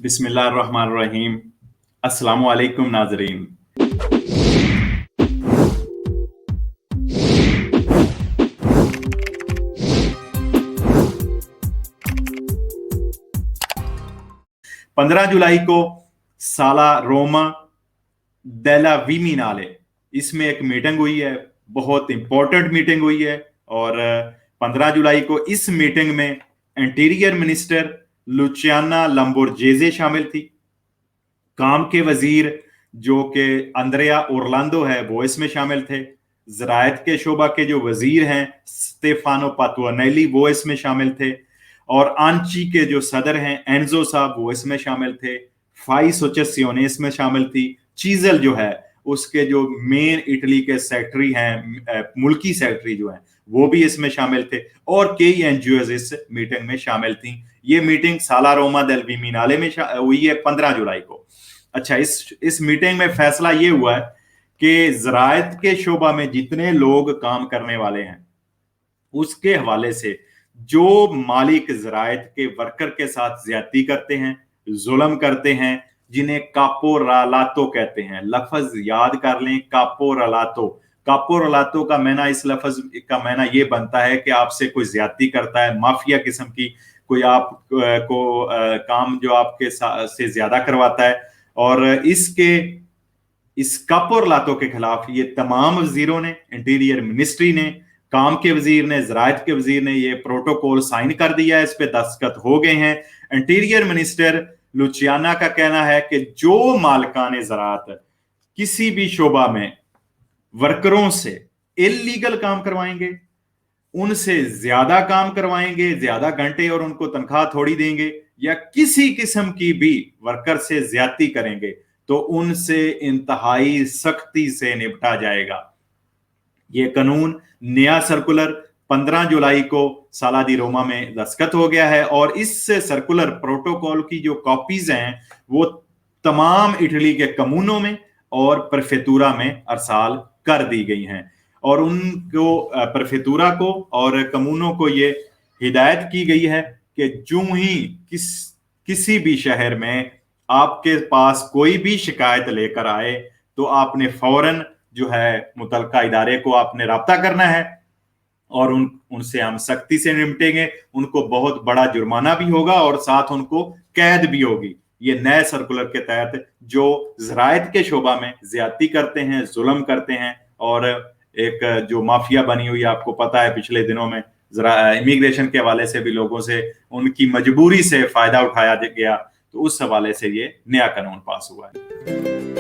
बिस्मिल्लाहिर्रहमानिर्रहीम। अस्सलामु अलैकुम नाजरीन। 15 जुलाई को साला रोमा डेला विमिनाले इसमें एक मीटिंग हुई है, बहुत इंपॉर्टेंट मीटिंग हुई है। और 15 जुलाई को इस मीटिंग में इंटीरियर मिनिस्टर लुचियाना लम्बोर्जेजे शामिल थी। काम के वजीर जो कि अंद्रेया ओरलांडो है वो इसमें शामिल थे। ज़राअत के शोबा के जो वजीर हैं स्टेफानो पातुआनेली वो इसमें शामिल थे। और आंची के जो सदर हैं एनजो साहब वो इसमें शामिल थे। फाई सोचेसियोने इसमें शामिल थी। चीजल जो है उसके जो मेन इटली के सेक्रेटरी हैं, मुल्की सेक्रेटरी जो हैं वो भी इसमें शामिल थे। और कई एनजीओ इस मीटिंग में शामिल थी। ये मीटिंग साला रोमा देल विमिनाले में हुई है 15 जुलाई को। अच्छा, इस मीटिंग में फैसला ये हुआ है कि ज़राअत के शोबा में जितने लोग काम करने वाले हैं उसके हवाले से जो मालिक ज़राअत के वर्कर के साथ ज्यादती करते हैं, जुल्म करते हैं, जिन्हें कापोरालातो कहते हैं, लफ्ज याद कर लें, कापोरालातो। कापोरालातो का मैना, इस लफ्ज का मैना ये बनता है कि आपसे कोई ज्यादती करता है, माफिया किस्म की कोई आप को काम जो आपके से ज्यादा करवाता है। और इस कापोरालातो के खिलाफ ये तमाम वजीरों ने, इंटीरियर मिनिस्ट्री ने, काम के वजीर ने, ज़राअत के वजीर ने ये प्रोटोकॉल साइन कर दिया है, इस पे दस्तखत हो गए हैं। इंटीरियर मिनिस्टर लुचियाना का कहना है कि जो मालिकाने ज़राअत किसी भी शोबा में वर्करों से इल्लीगल काम करवाएंगे, उनसे ज्यादा काम करवाएंगे, ज्यादा घंटे और उनको तनख्वाह थोड़ी देंगे, या किसी किस्म की भी वर्कर से ज्यादती करेंगे तो उनसे इंतहाई सख्ती से निपटा जाएगा। ये कानून, नया सर्कुलर 15 जुलाई को साला दी रोमा में दस्तखत हो गया है। और इस सर्कुलर प्रोटोकॉल की जो कॉपीज हैं वो तमाम इटली के कमूनों में और प्रेफेतूरा में अरसाल कर दी गई हैं। और उनको प्रेफेतूरा को और कमूनों को ये हिदायत की गई है कि जो ही किसी भी शहर में आपके पास कोई भी शिकायत लेकर आए तो आपने फौरन जो है मुतलका इदारे को आपने राब्ता करना है और उनसे हम सख्ती से निपटेंगे। उनको बहुत बड़ा जुर्माना भी होगा और साथ उनको कैद भी होगी। ये नए सर्कुलर के तहत जो ज़राअत के शोबा में ज्यादती करते हैं, जुल्म करते हैं, और एक जो माफिया बनी हुई, आपको पता है पिछले दिनों में जरा इमिग्रेशन के हवाले से भी लोगों से उनकी मजबूरी से फायदा उठाया गया, तो उस हवाले से ये नया कानून पास हुआ है।